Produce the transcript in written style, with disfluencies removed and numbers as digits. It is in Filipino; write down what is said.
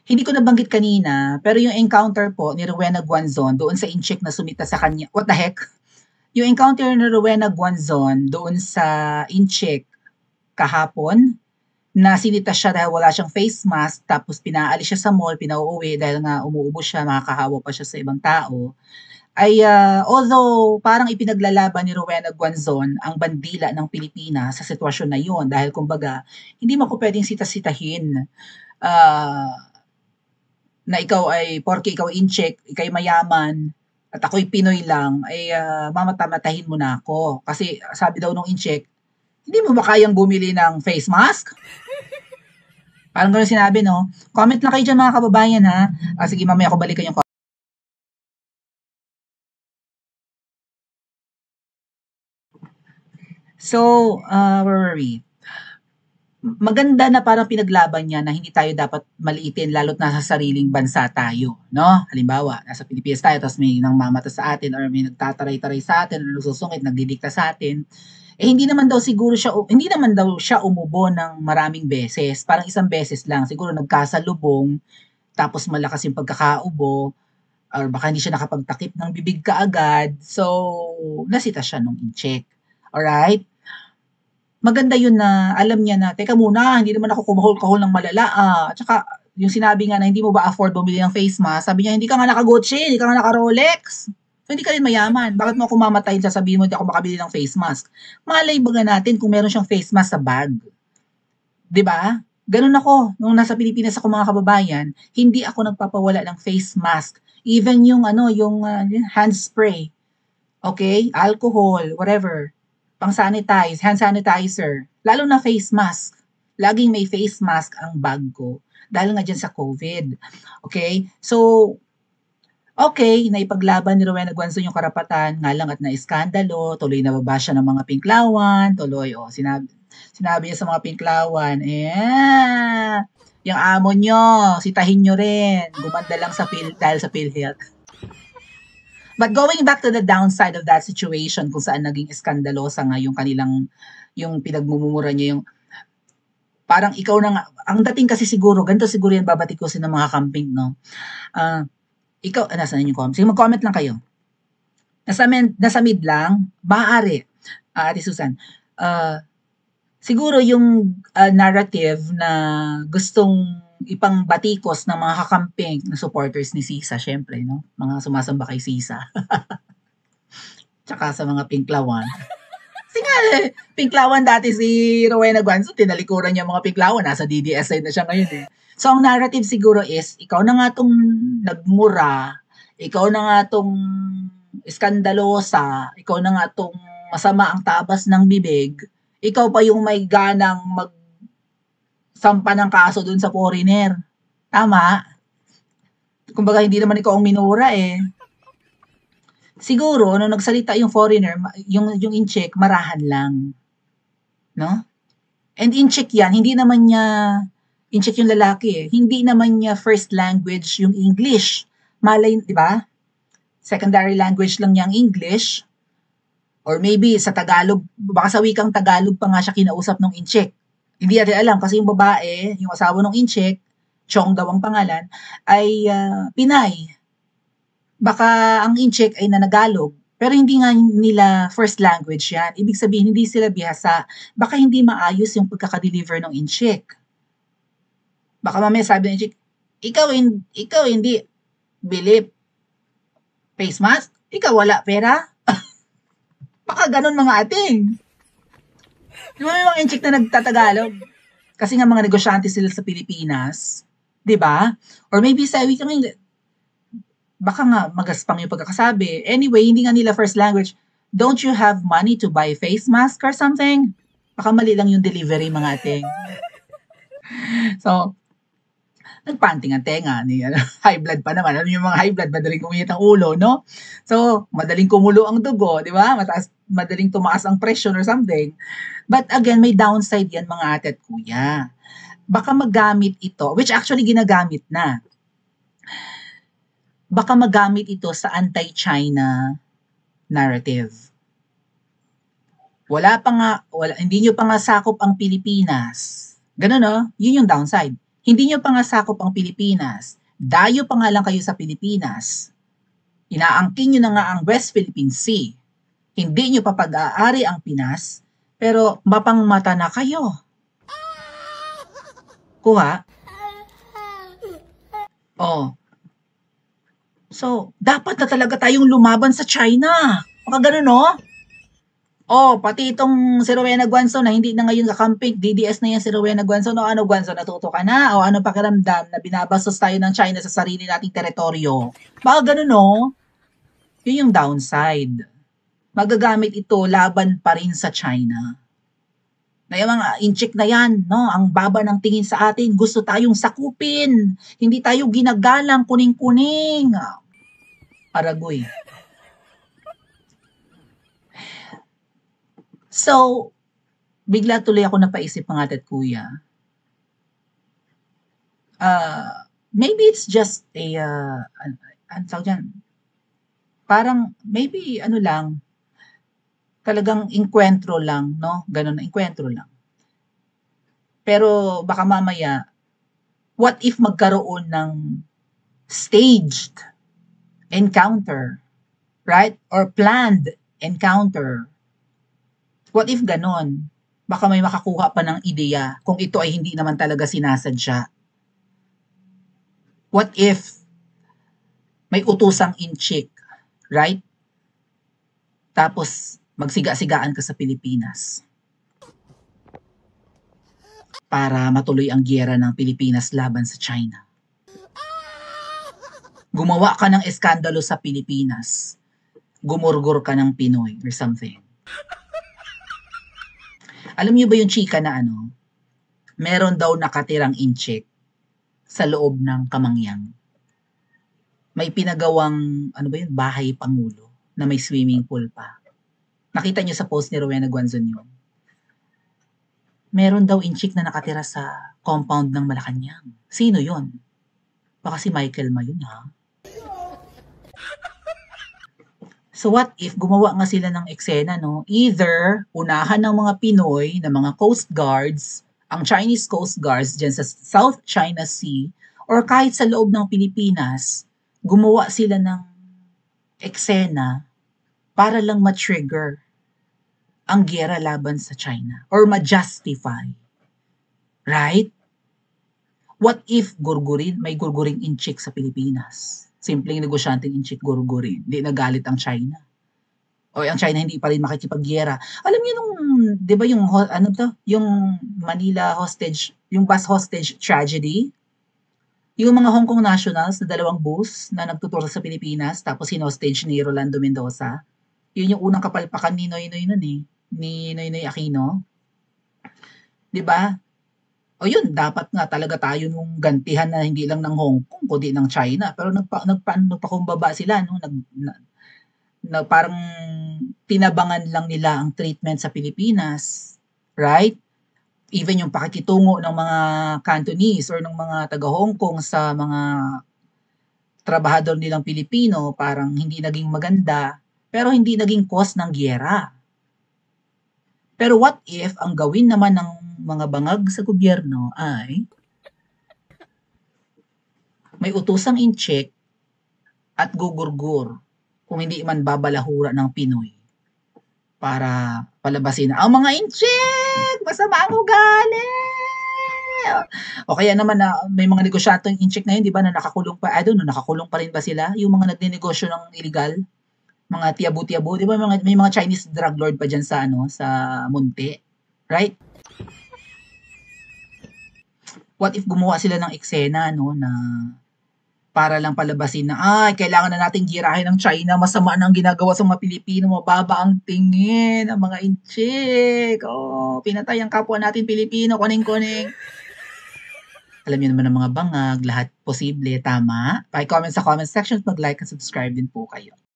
Hindi ko nabanggit kanina, pero yung encounter po ni Rowena Guanzon doon sa incheck na sumita sa kanya, what the heck? Yung encounter ni Rowena Guanzon doon sa incheck kahapon, na sinita siya dahil wala siyang face mask, tapos pinaalis siya sa mall, pinauuwi dahil nga umuubo siya, makakahawa pa siya sa ibang tao, ay although parang ipinaglalaban ni Rowena Guanzon ang bandila ng Pilipinas sa sitwasyon na yun, dahil kumbaga, hindi mo ko pwedeng sita-sitahin ah, na ikaw ay, porke ikaw incheck, ikay mayaman, at ako'y Pinoy lang, ay mamata-matahin mo na ako. Kasi sabi daw nung incheck, hindi mo ba kayang bumili ng face mask? Parang gano'n sinabi, no? Comment lang kayo dyan mga kababayan, ha? Sige, mamaya ko balikan yung comment. So, where were we? Maganda na parang pinaglaban niya na hindi tayo dapat maliitin lalo't nasa sariling bansa tayo, no? Halimbawa, nasa Pilipinas tayo tapos may nangmamata sa atin or may nagtataray-taray sa atin or nagsusungit, nagdidikta sa atin. Eh hindi naman daw siya umubo ng maraming beses. Parang isang beses lang, siguro nagkasalubong, tapos malakas yung pagkakaubo, or baka hindi siya nakapagtakip ng bibig kaagad. So, nasita siya nung in-check. Alright? Maganda yun na alam niya na, teka muna, hindi naman ako kumahol-kahol ng malala. At saka, yung sinabi nga na hindi mo ba afford bumili ng face mask, sabi niya, hindi ka nga naka-Gucci, hindi ka nga naka-Rolex. So, hindi ka rin mayaman. Bakit mo ako mamatayin, sasabihin mo, hindi ako makabili ng face mask? Malay ba natin kung meron siyang face mask sa bag? 'Di ba? Ganun ako, nung nasa Pilipinas ako mga kababayan, hindi ako nagpapawala ng face mask. Even yung hand spray, okay? Alcohol, whatever. Pang-sanitize, hand sanitizer, lalo na face mask. Laging may face mask ang bag ko dahil nga diyan sa COVID. Okay? So, okay, naipaglaban ni Rowena Guanzon yung karapatan, nga lang at naiskandalo, tuloy nababa siya ng mga pinklawan, tuloy, sinabi niya sa mga pinklawan, yung amo nyo, sitahin nyo rin, gumanda lang dahil sa PhilHealth. But going back to the downside of that situation, kung saan naging eskandalosa nga yung pinagmumura niya, yung parang ikaw na nga, ang dating kasi siguro, ganito siguro yan babatikusin ng mga camping, no? Ikaw, nasaan yung comment? Sige, mag-comment lang kayo. Nasa mid lang, maaari, Ate Susan, siguro yung narrative na gustong ipangbatikos ng mga kakamping na supporters ni Sisa, syempre, no? Mga sumasamba kay Sisa. Tsaka sa mga pinklawan. Kasi nga, pinklawan dati si Rowena Guanzon, tinalikuran niya mga pinklawan, nasa DDSI na siya ngayon eh. So, ang narrative siguro is, ikaw na nga tong nagmura, ikaw na nga tong iskandalosa, ikaw na nga tong masama ang tabas ng bibig, ikaw pa yung may ganang sampa ng kaso dun sa foreigner. Tama? Kumbaga, hindi naman ikaw ang minura eh. Siguro, nung nagsalita yung foreigner, yung in-check, marahan lang. No? And in-check yan, hindi naman niya, in-check yung lalaki eh, hindi naman niya first language yung English. Malay, di ba? Secondary language lang niya ang English. Or maybe sa Tagalog, baka sa wikang Tagalog pa nga siya kinausap nung in-check. Hindi natin alam kasi yung babae, yung asawa nung in-check, Chong daw ang pangalan, ay Pinay. Baka ang in-check ay nanagalog, pero hindi nga nila first language yan. Ibig sabihin, hindi sila bihasa. Baka hindi maayos yung pagkakadeliver ng in-check. Baka mamaya sabi ng in-check, ikaw hindi bili face mask? Ikaw wala pera? Baka ganun mga ating. Di ba may mga in-check na nagtatagalog? Kasi nga mga negosyante sila sa Pilipinas. Di ba? Or maybe sabi kami, baka nga magaspang yung pagkakasabi. Anyway, hindi nga nila first language. Don't you have money to buy face mask or something? Baka mali lang yung delivery mga ating. So, nagpanting ang tenga. High blood pa naman. Alam yung mga high blood, madaling kuminit ang ulo, no? So, madaling kumulo ang dugo, di ba? Madaling tumaas ang pressure or something. But again, may downside yan mga ate at kuya. Baka magamit ito, which actually ginagamit na. Baka magamit ito sa anti-China narrative. Hindi nyo pa nga sakop ang Pilipinas. Ganun, no? Yun yung downside. Hindi nyo pa nga sakop ang Pilipinas. Dayo pa nga lang kayo sa Pilipinas. Inaangkin nyo na nga ang West Philippine Sea. Hindi nyo pa pag-aari ang Pinas, pero mapangmata na kayo. Kuha? Oh. So, dapat na talaga tayong lumaban sa China. Baka ganun, no? Oh, pati itong si Rowena Guanzon na hindi na ngayon kakamping, DDS na yan si Rowena Guanzon. O ano, Guanzon, natuto ka na? O ano pakiramdam na binabastos tayo ng China sa sarili nating teritoryo? Baka ganun, no? Yun yung downside. Magagamit ito laban pa rin sa China. Na yung mga incheck na yan, no? Ang baba ng tingin sa atin, gusto tayong sakupin. Hindi tayo ginagalang kuning-kuning. Aragoy. So, bigla tuloy ako napaisip mga ate at kuya. Maybe it's just a, ano tawag dyan? Parang, maybe, ano lang, talagang inkwentro lang, no? Ganun na, inkwentro lang. Pero baka mamaya, what if magkaroon ng staged encounter, right? Or planned encounter. What if ganon? Baka may makakuha pa ng ideya kung ito ay hindi naman talaga sinasadya. What if may utusang inchik, right? Tapos magsiga-sigaan ka sa Pilipinas para matuloy ang giyera ng Pilipinas laban sa China. Gumawa ka ng eskandalo sa Pilipinas. Gumurgur ka ng Pinoy or something. Alam niyo ba yung chika na ano? Meron daw nakatirang inchik sa loob ng Kamangyang. May pinagawang, ano ba yun, bahay pangulo na may swimming pool pa. Nakita niyo sa post ni Rowena Guanzon yun. Meron daw inchik na nakatira sa compound ng Malacanang. Sino yun? Baka si Michael Ma yun, ha? So what if gumawa nga sila ng eksena, no? Either unahan ng mga Pinoy, ng mga Coast Guards, ang Chinese Coast Guards dyan sa South China Sea, or kahit sa loob ng Pilipinas, gumawa sila ng eksena para lang ma-trigger ang giyera laban sa China or ma-justify. Right? What if may gurguring inchik sa Pilipinas? Simpleng negosyanteng inchik gurgurin. Hindi nagalit ang China. O ang China hindi pa rin makikipagyera. Alam niyo nung, 'di ba yung yung Manila hostage, yung bus hostage tragedy? Yung mga Hong Kong nationals na 2 bus na nagtuturo sa Pilipinas tapos hinostage ni Rolando Mendoza. Yun yung unang kapalpakan ni Noynoy nun eh, ni Noynoy Aquino. 'Di ba? O yun, dapat nga talaga tayo nung gantihan na hindi lang ng Hong Kong, kundi ng China. Pero nagpakumbaba sila, no? Parang tinabangan lang nila ang treatment sa Pilipinas. Right? Even yung pakikitungo ng mga Cantonese or ng mga taga-Hong Kong sa mga trabahador nilang Pilipino, parang hindi naging maganda, pero hindi naging cause ng giyera. Pero what if ang gawin naman ng mga bangag sa gobyerno ay may utusang incheck at gugurgur kung hindi man babalahura ng Pinoy para palabasin ang mga incheck! Masama ang ugali! O kaya naman na may mga negosyanteng incheck na yun, di ba, na nakakulong pa, I don't know, nakakulong pa rin ba sila? Yung mga nagnenegosyo ng illegal? Mga tiyabu-tiyabu, di ba, may mga Chinese drug lord pa dyan sa, sa Munti? Right? What if gumawa sila ng eksena, no, na para lang palabasin na, kailangan na nating girahin ng China, masama na ang ginagawa sa mga Pilipino, mababa ang tingin ng mga inchik. Pinatay ang kapwa natin Pilipino, kuning-kuning. Alam niyo naman ang mga bangag, lahat posible, tama? Pa-comment sa comment section, mag-like at subscribe din po kayo.